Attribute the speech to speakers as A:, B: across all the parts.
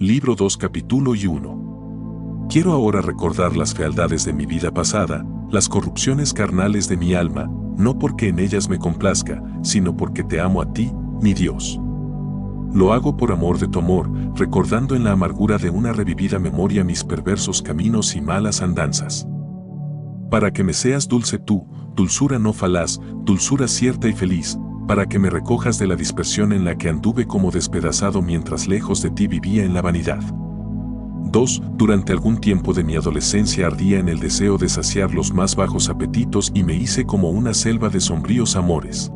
A: Libro 2 capítulo 1. Quiero ahora recordar las fealdades de mi vida pasada, las corrupciones carnales de mi alma, no porque en ellas me complazca, sino porque te amo a ti, mi Dios. Lo hago por amor de tu amor, recordando en la amargura de una revivida memoria mis perversos caminos y malas andanzas. Para que me seas dulce tú, dulzura no falaz, dulzura cierta y feliz, para que me recojas de la dispersión en la que anduve como despedazado mientras lejos de ti vivía en la vanidad. 2. Durante algún tiempo de mi adolescencia ardía en el deseo de saciar los más bajos apetitos y me hice como una selva de sombríos amores.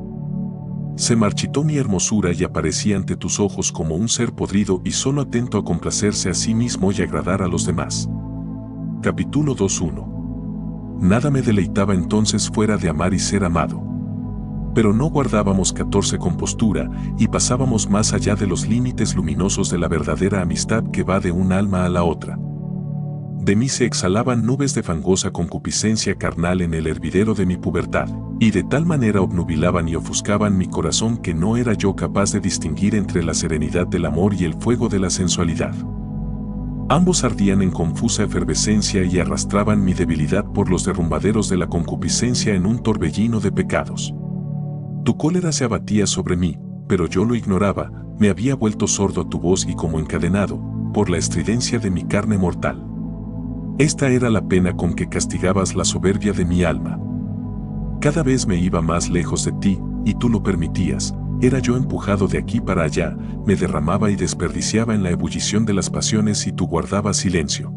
A: Se marchitó mi hermosura y aparecí ante tus ojos como un ser podrido y solo atento a complacerse a sí mismo y agradar a los demás. Capítulo 2:1. Nada me deleitaba entonces fuera de amar y ser amado. Pero no guardábamos 14 compostura y pasábamos más allá de los límites luminosos de la verdadera amistad que va de un alma a la otra. De mí se exhalaban nubes de fangosa concupiscencia carnal en el hervidero de mi pubertad, y de tal manera obnubilaban y ofuscaban mi corazón que no era yo capaz de distinguir entre la serenidad del amor y el fuego de la sensualidad. Ambos ardían en confusa efervescencia y arrastraban mi debilidad por los derrumbaderos de la concupiscencia en un torbellino de pecados. Tu cólera se abatía sobre mí, pero yo lo ignoraba, me había vuelto sordo a tu voz y como encadenado, por la estridencia de mi carne mortal. Esta era la pena con que castigabas la soberbia de mi alma. Cada vez me iba más lejos de ti, y tú lo permitías, era yo empujado de aquí para allá, me derramaba y desperdiciaba en la ebullición de las pasiones y tú guardabas silencio.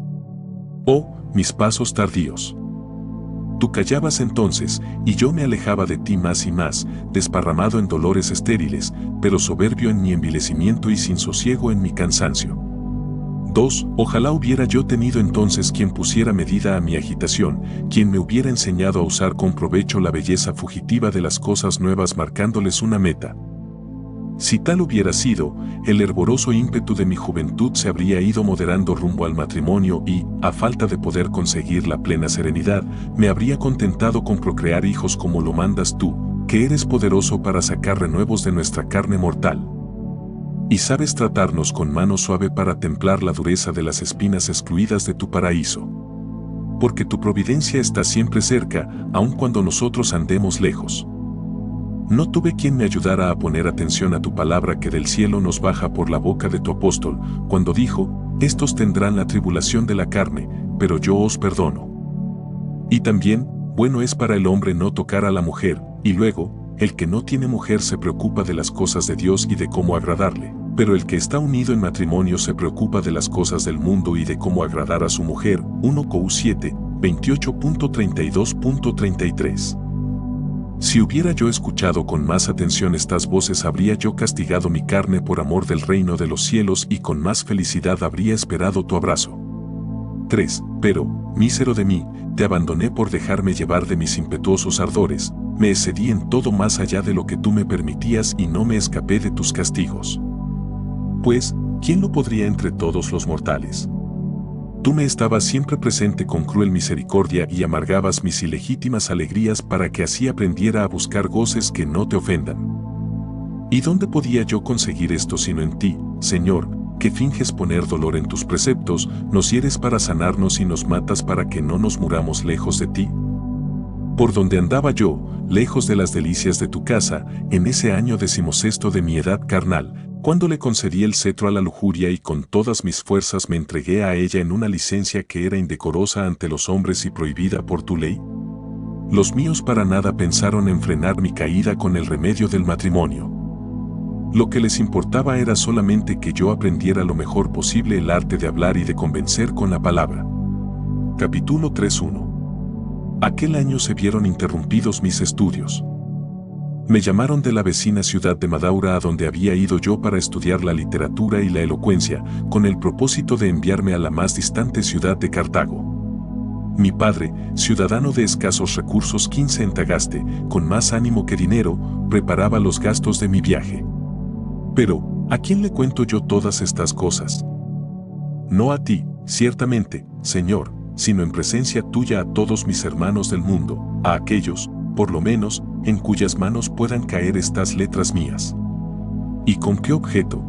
A: Oh, mis pasos tardíos. Tú callabas entonces, y yo me alejaba de ti más y más, desparramado en dolores estériles, pero soberbio en mi envilecimiento y sin sosiego en mi cansancio. 2. Ojalá hubiera yo tenido entonces quien pusiera medida a mi agitación, quien me hubiera enseñado a usar con provecho la belleza fugitiva de las cosas nuevas marcándoles una meta. Si tal hubiera sido, el hervoroso ímpetu de mi juventud se habría ido moderando rumbo al matrimonio y, a falta de poder conseguir la plena serenidad, me habría contentado con procrear hijos como lo mandas tú, que eres poderoso para sacar renuevos de nuestra carne mortal. Y sabes tratarnos con mano suave para templar la dureza de las espinas excluidas de tu paraíso. Porque tu providencia está siempre cerca, aun cuando nosotros andemos lejos. No tuve quien me ayudara a poner atención a tu palabra que del cielo nos baja por la boca de tu apóstol, cuando dijo, estos tendrán la tribulación de la carne, pero yo os perdono. Y también, bueno es para el hombre no tocar a la mujer, y luego, el que no tiene mujer se preocupa de las cosas de Dios y de cómo agradarle, pero el que está unido en matrimonio se preocupa de las cosas del mundo y de cómo agradar a su mujer. 1 Cor 7, 28.32.33. Si hubiera yo escuchado con más atención estas voces habría yo castigado mi carne por amor del reino de los cielos y con más felicidad habría esperado tu abrazo. 3. Pero, mísero de mí, te abandoné por dejarme llevar de mis impetuosos ardores, me excedí en todo más allá de lo que tú me permitías y no me escapé de tus castigos. Pues, ¿quién lo podría entre todos los mortales? Tú me estabas siempre presente con cruel misericordia y amargabas mis ilegítimas alegrías para que así aprendiera a buscar goces que no te ofendan. ¿Y dónde podía yo conseguir esto sino en ti, Señor, que finges poner dolor en tus preceptos, nos hieres para sanarnos y nos matas para que no nos muramos lejos de ti? Por donde andaba yo, lejos de las delicias de tu casa, en ese año 16 de mi edad carnal, cuando le concedí el cetro a la lujuria y con todas mis fuerzas me entregué a ella en una licencia que era indecorosa ante los hombres y prohibida por tu ley. Los míos para nada pensaron en frenar mi caída con el remedio del matrimonio. Lo que les importaba era solamente que yo aprendiera lo mejor posible el arte de hablar y de convencer con la palabra. Capítulo 3:1. Aquel año se vieron interrumpidos mis estudios. Me llamaron de la vecina ciudad de Madaura a donde había ido yo para estudiar la literatura y la elocuencia, con el propósito de enviarme a la más distante ciudad de Cartago. Mi padre, ciudadano de escasos recursos 15 en Tagaste, con más ánimo que dinero, preparaba los gastos de mi viaje. Pero, ¿a quién le cuento yo todas estas cosas? No a ti, ciertamente, Señor, sino en presencia tuya a todos mis hermanos del mundo, a aquellos, por lo menos, en cuyas manos puedan caer estas letras mías. ¿Y con qué objeto?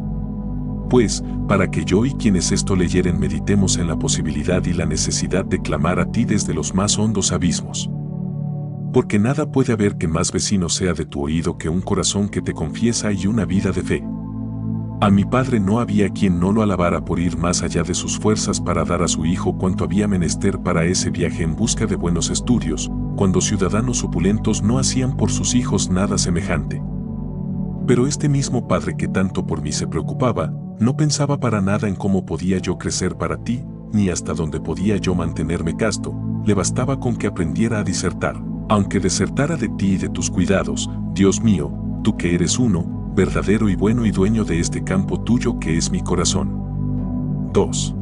A: pues, para que yo y quienes esto leyeren meditemos en la posibilidad y la necesidad de clamar a ti desde los más hondos abismos. Porque nada puede haber que más vecino sea de tu oído que un corazón que te confiesa y una vida de fe. A mi padre no había quien no lo alabara por ir más allá de sus fuerzas para dar a su hijo cuanto había menester para ese viaje en busca de buenos estudios, cuando ciudadanos opulentos no hacían por sus hijos nada semejante. Pero este mismo padre que tanto por mí se preocupaba, no pensaba para nada en cómo podía yo crecer para ti, ni hasta dónde podía yo mantenerme casto. Le bastaba con que aprendiera a disertar, aunque desertara de ti y de tus cuidados, Dios mío, tú que eres uno, verdadero y bueno y dueño de este campo tuyo que es mi corazón. 2.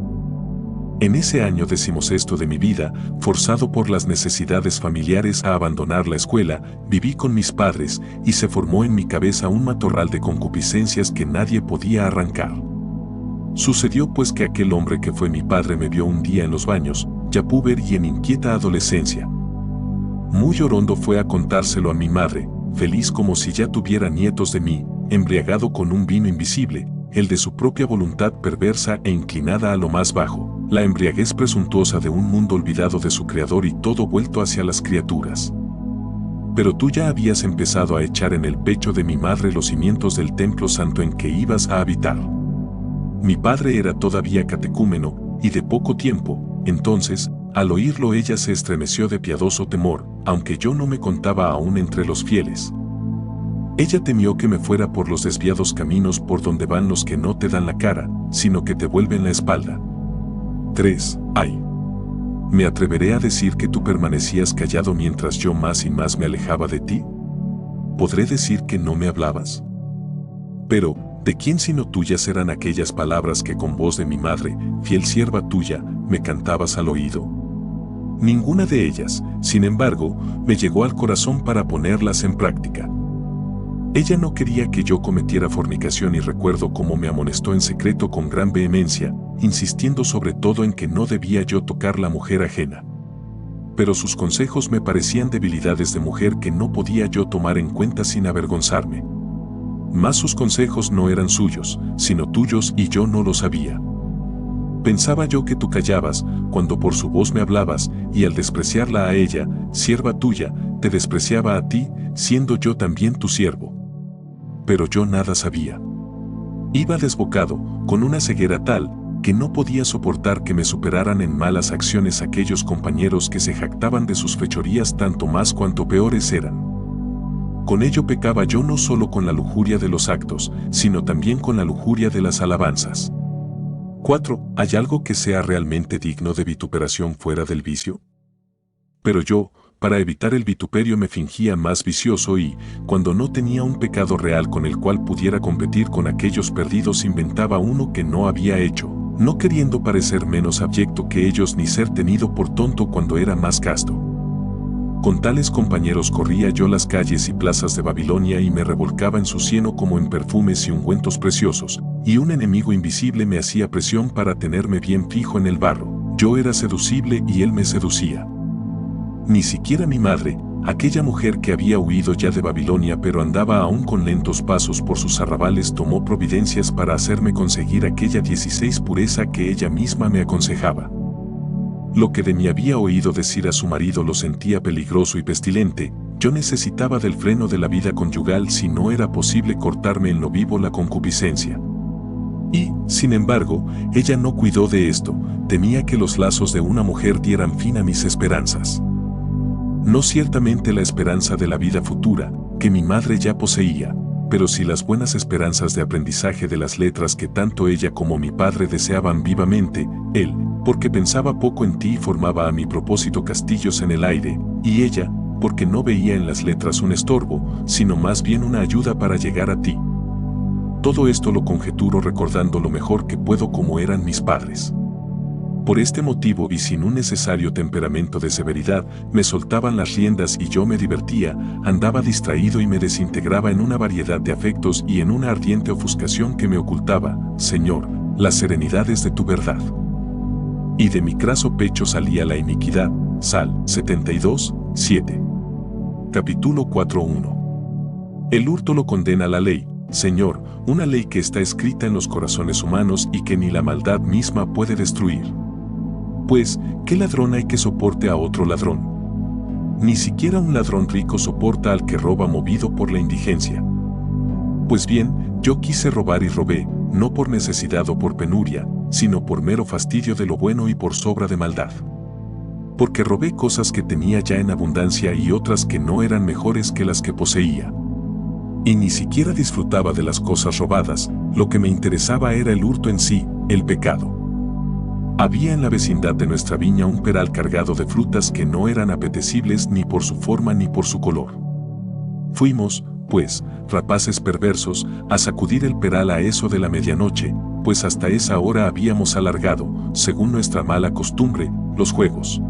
A: En ese año 16º de mi vida, forzado por las necesidades familiares a abandonar la escuela, viví con mis padres y se formó en mi cabeza un matorral de concupiscencias que nadie podía arrancar. Sucedió pues que aquel hombre que fue mi padre me vio un día en los baños, ya púber y en inquieta adolescencia. Muy orondo fue a contárselo a mi madre, feliz como si ya tuviera nietos de mí, embriagado con un vino invisible, el de su propia voluntad perversa e inclinada a lo más bajo, la embriaguez presuntuosa de un mundo olvidado de su creador y todo vuelto hacia las criaturas. Pero tú ya habías empezado a echar en el pecho de mi madre los cimientos del templo santo en que ibas a habitar. Mi padre era todavía catecúmeno, y de poco tiempo, entonces, al oírlo ella se estremeció de piadoso temor, aunque yo no me contaba aún entre los fieles. Ella temió que me fuera por los desviados caminos por donde van los que no te dan la cara, sino que te vuelven la espalda. 3. Ay. ¿Me atreveré a decir que tú permanecías callado mientras yo más y más me alejaba de ti? ¿Podré decir que no me hablabas? Pero, ¿de quién sino tuyas eran aquellas palabras que con voz de mi madre, fiel sierva tuya, me cantabas al oído? Ninguna de ellas, sin embargo, me llegó al corazón para ponerlas en práctica. Ella no quería que yo cometiera fornicación y recuerdo cómo me amonestó en secreto con gran vehemencia, insistiendo sobre todo en que no debía yo tocar la mujer ajena. Pero sus consejos me parecían debilidades de mujer que no podía yo tomar en cuenta sin avergonzarme. Mas sus consejos no eran suyos, sino tuyos y yo no lo sabía. Pensaba yo que tú callabas, cuando por su voz me hablabas, y al despreciarla a ella, sierva tuya, te despreciaba a ti, siendo yo también tu siervo. Pero yo nada sabía. Iba desbocado, con una ceguera tal, que no podía soportar que me superaran en malas acciones aquellos compañeros que se jactaban de sus fechorías tanto más cuanto peores eran. Con ello pecaba yo no solo con la lujuria de los actos, sino también con la lujuria de las alabanzas. 4. ¿Hay algo que sea realmente digno de vituperación fuera del vicio? Pero yo, para evitar el vituperio me fingía más vicioso y, cuando no tenía un pecado real con el cual pudiera competir con aquellos perdidos, inventaba uno que no había hecho, no queriendo parecer menos abyecto que ellos ni ser tenido por tonto cuando era más casto. Con tales compañeros corría yo las calles y plazas de Babilonia y me revolcaba en su cieno como en perfumes y ungüentos preciosos, y un enemigo invisible me hacía presión para tenerme bien fijo en el barro. Yo era seducible y él me seducía. Ni siquiera mi madre, aquella mujer que había huido ya de Babilonia pero andaba aún con lentos pasos por sus arrabales, tomó providencias para hacerme conseguir aquella 16 pureza que ella misma me aconsejaba. Lo que de mí había oído decir a su marido lo sentía peligroso y pestilente. Yo necesitaba del freno de la vida conyugal si no era posible cortarme en lo vivo la concupiscencia. Y, sin embargo, ella no cuidó de esto, temía que los lazos de una mujer dieran fin a mis esperanzas. No ciertamente la esperanza de la vida futura, que mi madre ya poseía, pero sí las buenas esperanzas de aprendizaje de las letras que tanto ella como mi padre deseaban vivamente, él, porque pensaba poco en ti y formaba a mi propósito castillos en el aire, y ella, porque no veía en las letras un estorbo, sino más bien una ayuda para llegar a ti. Todo esto lo conjeturo recordando lo mejor que puedo como eran mis padres. Por este motivo y sin un necesario temperamento de severidad, me soltaban las riendas y yo me divertía, andaba distraído y me desintegraba en una variedad de afectos y en una ardiente ofuscación que me ocultaba, Señor, las serenidades de tu verdad. Y de mi craso pecho salía la iniquidad. Sal 72, 7. Capítulo 4:1. El hurto lo condena la ley, Señor, una ley que está escrita en los corazones humanos y que ni la maldad misma puede destruir. Pues, ¿qué ladrón hay que soporte a otro ladrón? Ni siquiera un ladrón rico soporta al que roba movido por la indigencia. Pues bien, yo quise robar y robé, no por necesidad o por penuria, sino por mero fastidio de lo bueno y por sobra de maldad. Porque robé cosas que tenía ya en abundancia y otras que no eran mejores que las que poseía. Y ni siquiera disfrutaba de las cosas robadas, lo que me interesaba era el hurto en sí, el pecado. Había en la vecindad de nuestra viña un peral cargado de frutas que no eran apetecibles ni por su forma ni por su color. Fuimos, pues, rapaces perversos, a sacudir el peral a eso de la medianoche, pues hasta esa hora habíamos alargado, según nuestra mala costumbre, los juegos.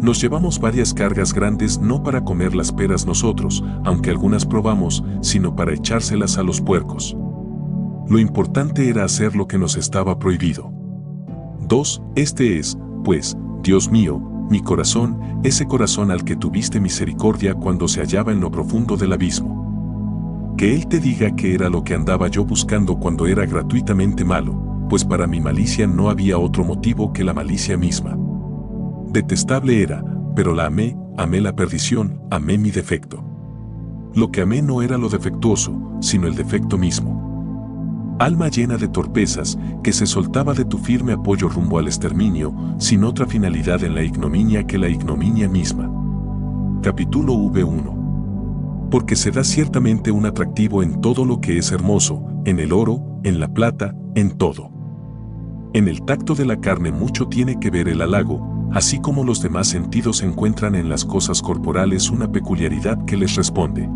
A: Nos llevamos varias cargas grandes no para comer las peras nosotros, aunque algunas probamos, sino para echárselas a los puercos. Lo importante era hacer lo que nos estaba prohibido. 2. Este es, pues, Dios mío, mi corazón, ese corazón al que tuviste misericordia cuando se hallaba en lo profundo del abismo. Que Él te diga qué era lo que andaba yo buscando cuando era gratuitamente malo, pues para mi malicia no había otro motivo que la malicia misma. Detestable era, pero la amé, amé la perdición, amé mi defecto. Lo que amé no era lo defectuoso, sino el defecto mismo. Alma llena de torpezas, que se soltaba de tu firme apoyo rumbo al exterminio, sin otra finalidad en la ignominia que la ignominia misma. Capítulo V1. Porque se da ciertamente un atractivo en todo lo que es hermoso, en el oro, en la plata, en todo. En el tacto de la carne mucho tiene que ver el halago, así como los demás sentidos encuentran en las cosas corporales una peculiaridad que les responde.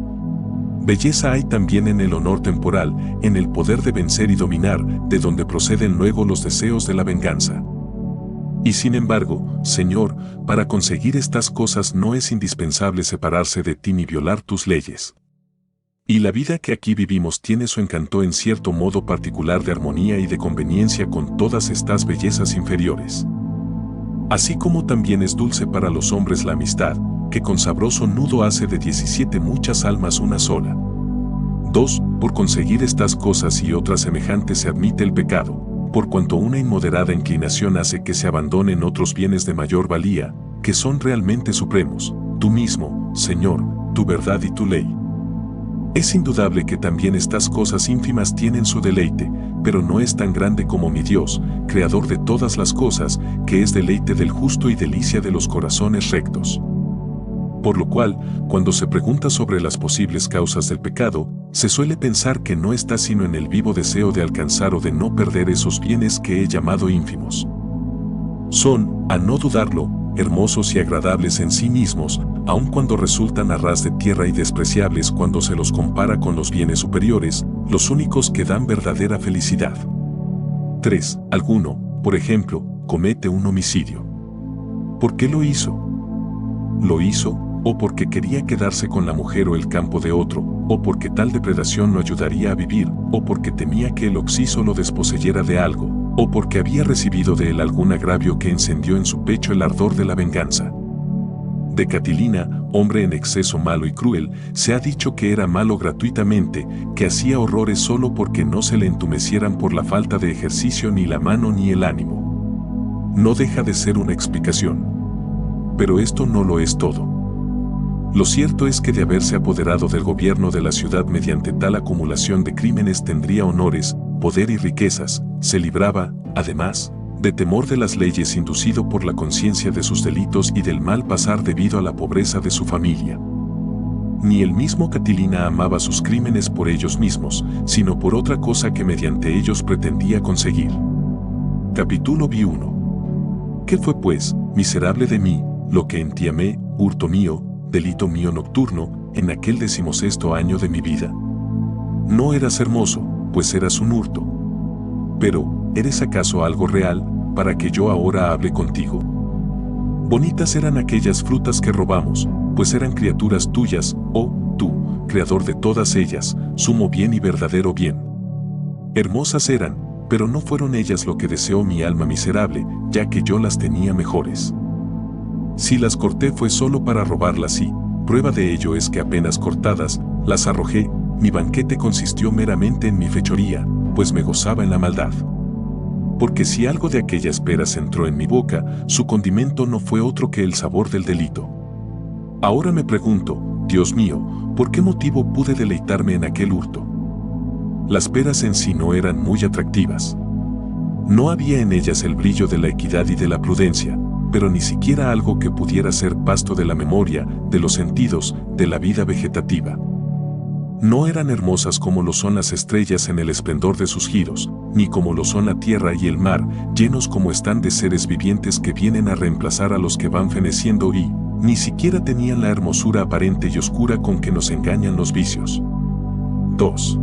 A: Belleza hay también en el honor temporal, en el poder de vencer y dominar, de donde proceden luego los deseos de la venganza. Y sin embargo, Señor, para conseguir estas cosas no es indispensable separarse de ti ni violar tus leyes. Y la vida que aquí vivimos tiene su encanto en cierto modo particular de armonía y de conveniencia con todas estas bellezas inferiores. Así como también es dulce para los hombres la amistad, que con sabroso nudo hace de 17 muchas almas una sola. 2. Por conseguir estas cosas y otras semejantes se admite el pecado, por cuanto una inmoderada inclinación hace que se abandonen otros bienes de mayor valía, que son realmente supremos, tú mismo, Señor, tu verdad y tu ley. Es indudable que también estas cosas ínfimas tienen su deleite, pero no es tan grande como mi Dios, creador de todas las cosas, que es deleite del justo y delicia de los corazones rectos. Por lo cual, cuando se pregunta sobre las posibles causas del pecado, se suele pensar que no está sino en el vivo deseo de alcanzar o de no perder esos bienes que he llamado ínfimos. Son, a no dudarlo, hermosos y agradables en sí mismos, aun cuando resultan a ras de tierra y despreciables cuando se los compara con los bienes superiores, los únicos que dan verdadera felicidad. 3. Alguno, por ejemplo, comete un homicidio. ¿Por qué lo hizo? Lo hizo, o porque quería quedarse con la mujer o el campo de otro, o porque tal depredación no ayudaría a vivir, o porque temía que el occiso lo desposeyera de algo, o porque había recibido de él algún agravio que encendió en su pecho el ardor de la venganza. De Catilina, hombre en exceso malo y cruel, se ha dicho que era malo gratuitamente, que hacía horrores solo porque no se le entumecieran por la falta de ejercicio ni la mano ni el ánimo. No deja de ser una explicación. Pero esto no lo es todo. Lo cierto es que de haberse apoderado del gobierno de la ciudad mediante tal acumulación de crímenes tendría honores, poder y riquezas, se libraba, además, de temor de las leyes inducido por la conciencia de sus delitos y del mal pasar debido a la pobreza de su familia. Ni el mismo Catilina amaba sus crímenes por ellos mismos, sino por otra cosa que mediante ellos pretendía conseguir. Capítulo V1. ¿Qué fue pues, miserable de mí, lo que en ti amé, hurto mío, delito mío nocturno, en aquel 16º año de mi vida? No eras hermoso, pues eras un hurto. Pero, ¿eres acaso algo real, para que yo ahora hable contigo? Bonitas eran aquellas frutas que robamos, pues eran criaturas tuyas, oh, tú, creador de todas ellas, sumo bien y verdadero bien. Hermosas eran, pero no fueron ellas lo que deseó mi alma miserable, ya que yo las tenía mejores. Si las corté fue solo para robarlas y, prueba de ello es que apenas cortadas, las arrojé, mi banquete consistió meramente en mi fechoría, pues me gozaba en la maldad. Porque si algo de aquellas peras entró en mi boca, su condimento no fue otro que el sabor del delito. Ahora me pregunto, Dios mío, ¿por qué motivo pude deleitarme en aquel hurto? Las peras en sí no eran muy atractivas. No había en ellas el brillo de la equidad y de la prudencia, pero ni siquiera algo que pudiera ser pasto de la memoria, de los sentidos, de la vida vegetativa. No eran hermosas como lo son las estrellas en el esplendor de sus giros, ni como lo son la tierra y el mar, llenos como están de seres vivientes que vienen a reemplazar a los que van feneciendo y, ni siquiera tenían la hermosura aparente y oscura con que nos engañan los vicios. 2.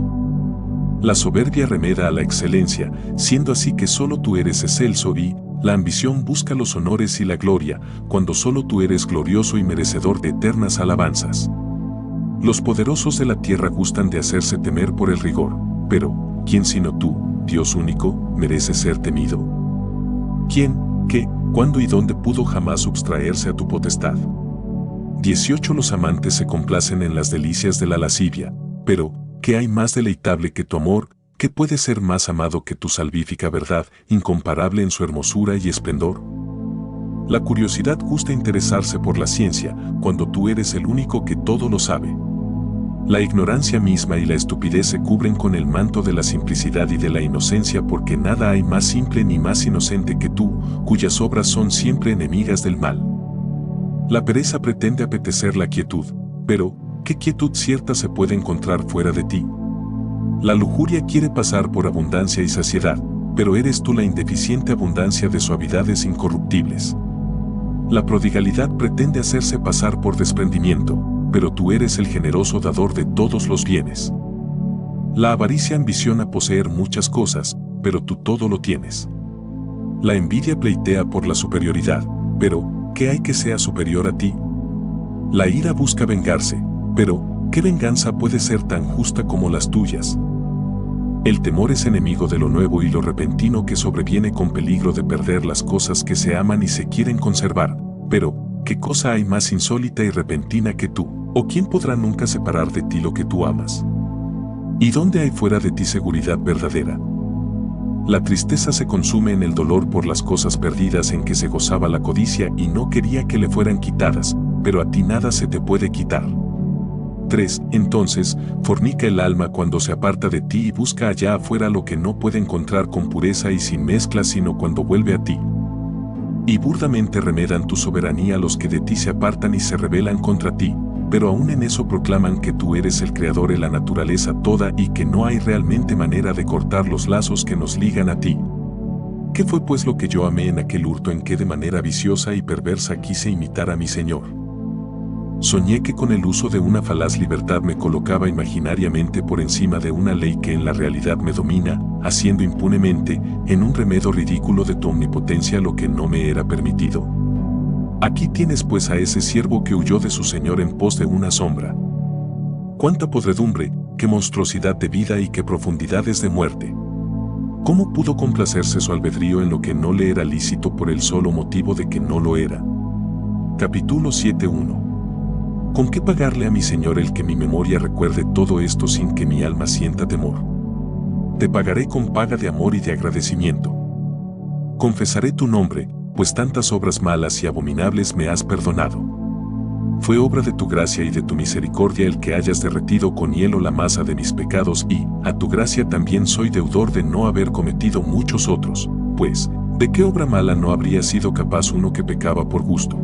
A: La soberbia remeda a la excelencia, siendo así que solo tú eres excelso y, la ambición busca los honores y la gloria, cuando solo tú eres glorioso y merecedor de eternas alabanzas. Los poderosos de la tierra gustan de hacerse temer por el rigor, pero, ¿quién sino tú, Dios único, merece ser temido? ¿Quién, qué, cuándo y dónde pudo jamás subtraerse a tu potestad? 18. Los amantes se complacen en las delicias de la lascivia, pero, ¿qué hay más deleitable que tu amor? ¿Qué puede ser más amado que tu salvífica verdad, incomparable en su hermosura y esplendor? La curiosidad gusta interesarse por la ciencia, cuando tú eres el único que todo lo sabe. La ignorancia misma y la estupidez se cubren con el manto de la simplicidad y de la inocencia porque nada hay más simple ni más inocente que tú, cuyas obras son siempre enemigas del mal. La pereza pretende apetecer la quietud, pero, ¿qué quietud cierta se puede encontrar fuera de ti? La lujuria quiere pasar por abundancia y saciedad, pero eres tú la indeficiente abundancia de suavidades incorruptibles. La prodigalidad pretende hacerse pasar por desprendimiento, pero tú eres el generoso dador de todos los bienes. La avaricia ambiciona poseer muchas cosas, pero tú todo lo tienes. La envidia pleitea por la superioridad, pero, ¿qué hay que sea superior a ti? La ira busca vengarse, pero, ¿qué venganza puede ser tan justa como las tuyas? El temor es enemigo de lo nuevo y lo repentino que sobreviene con peligro de perder las cosas que se aman y se quieren conservar, pero, ¿qué cosa hay más insólita y repentina que tú? ¿O quién podrá nunca separar de ti lo que tú amas? ¿Y dónde hay fuera de ti seguridad verdadera? La tristeza se consume en el dolor por las cosas perdidas en que se gozaba la codicia y no quería que le fueran quitadas, pero a ti nada se te puede quitar. 3. Entonces, fornica el alma cuando se aparta de ti y busca allá afuera lo que no puede encontrar con pureza y sin mezcla sino cuando vuelve a ti. Y burdamente remedan tu soberanía los que de ti se apartan y se rebelan contra ti, pero aún en eso proclaman que tú eres el creador de la naturaleza toda y que no hay realmente manera de cortar los lazos que nos ligan a ti. ¿Qué fue pues lo que yo amé en aquel hurto en que de manera viciosa y perversa quise imitar a mi Señor? Soñé que con el uso de una falaz libertad me colocaba imaginariamente por encima de una ley que en la realidad me domina, haciendo impunemente, en un remedo ridículo de tu omnipotencia lo que no me era permitido. Aquí tienes pues a ese siervo que huyó de su señor en pos de una sombra. Cuánta podredumbre, qué monstruosidad de vida y qué profundidades de muerte. ¿Cómo pudo complacerse su albedrío en lo que no le era lícito por el solo motivo de que no lo era? Capítulo 7:1. ¿Con qué pagarle a mi Señor el que mi memoria recuerde todo esto sin que mi alma sienta temor? Te pagaré con paga de amor y de agradecimiento. Confesaré tu nombre, pues tantas obras malas y abominables me has perdonado. Fue obra de tu gracia y de tu misericordia el que hayas derretido con hielo la masa de mis pecados y, a tu gracia también soy deudor de no haber cometido muchos otros, pues, ¿de qué obra mala no habría sido capaz uno que pecaba por gusto?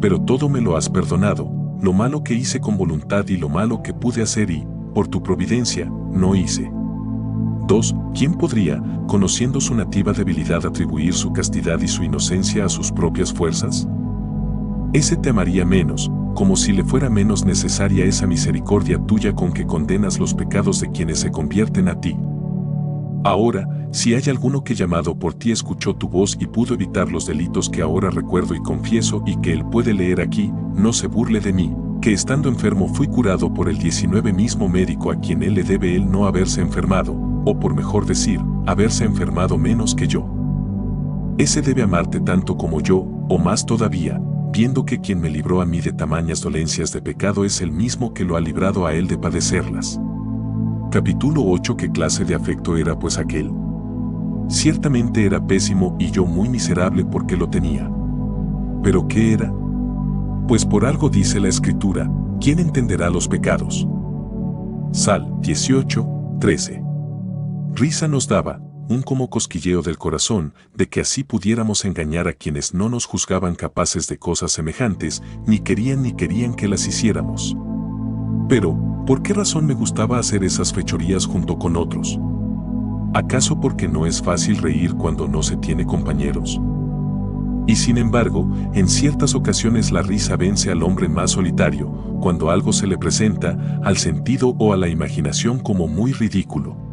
A: Pero todo me lo has perdonado, lo malo que hice con voluntad y lo malo que pude hacer y, por tu providencia, no hice. 2. ¿Quién podría, conociendo su nativa debilidad, atribuir su castidad y su inocencia a sus propias fuerzas? Ese te amaría menos, como si le fuera menos necesaria esa misericordia tuya con que condenas los pecados de quienes se convierten a ti. Ahora, si hay alguno que llamado por ti escuchó tu voz y pudo evitar los delitos que ahora recuerdo y confieso y que él puede leer aquí, no se burle de mí, que estando enfermo fui curado por el 19 mismo médico a quien él le debe él no haberse enfermado, o por mejor decir, haberse enfermado menos que yo. Ese debe amarte tanto como yo, o más todavía, viendo que quien me libró a mí de tamañas dolencias de pecado es el mismo que lo ha librado a él de padecerlas. Capítulo 8. ¿Qué clase de afecto era pues aquel? Ciertamente era pésimo y yo muy miserable porque lo tenía. ¿Pero qué era? Pues por algo dice la Escritura, ¿quién entenderá los pecados? Sal 18:13. Risa nos daba, un como cosquilleo del corazón, de que así pudiéramos engañar a quienes no nos juzgaban capaces de cosas semejantes, ni querían que las hiciéramos. Pero, ¿por qué razón me gustaba hacer esas fechorías junto con otros? ¿Acaso porque no es fácil reír cuando no se tiene compañeros? Y sin embargo, en ciertas ocasiones la risa vence al hombre más solitario, cuando algo se le presenta, al sentido o a la imaginación como muy ridículo.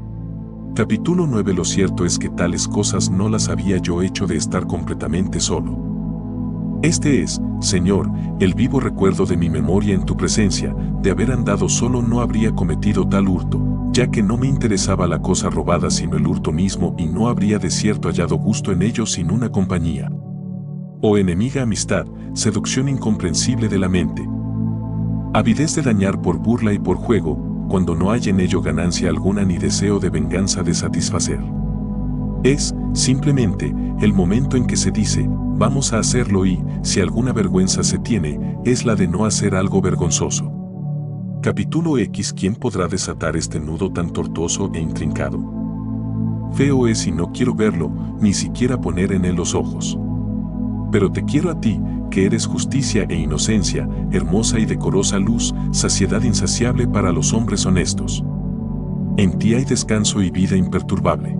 A: Capítulo 9. Lo cierto es que tales cosas no las había yo hecho de estar completamente solo. Este es, Señor, el vivo recuerdo de mi memoria en tu presencia, de haber andado solo no habría cometido tal hurto, ya que no me interesaba la cosa robada sino el hurto mismo y no habría de cierto hallado gusto en ello sin una compañía. Oh enemiga amistad, seducción incomprensible de la mente. Avidez de dañar por burla y por juego, cuando no hay en ello ganancia alguna ni deseo de venganza de satisfacer. Es, simplemente, el momento en que se dice, vamos a hacerlo y, si alguna vergüenza se tiene, es la de no hacer algo vergonzoso. Capítulo X. ¿Quién podrá desatar este nudo tan tortuoso e intrincado? Feo es y no quiero verlo, ni siquiera poner en él los ojos. Pero te quiero a ti, que eres justicia e inocencia, hermosa y decorosa luz, saciedad insaciable para los hombres honestos. En ti hay descanso y vida imperturbable.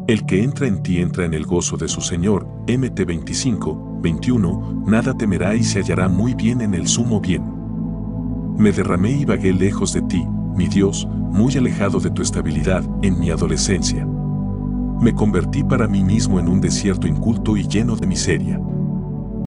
A: El que entra en ti entra en el gozo de su Señor. Mt 25:21, nada temerá y se hallará muy bien en el sumo bien. Me derramé y vagué lejos de ti, mi Dios, muy alejado de tu estabilidad, en mi adolescencia. Me convertí para mí mismo en un desierto inculto y lleno de miseria.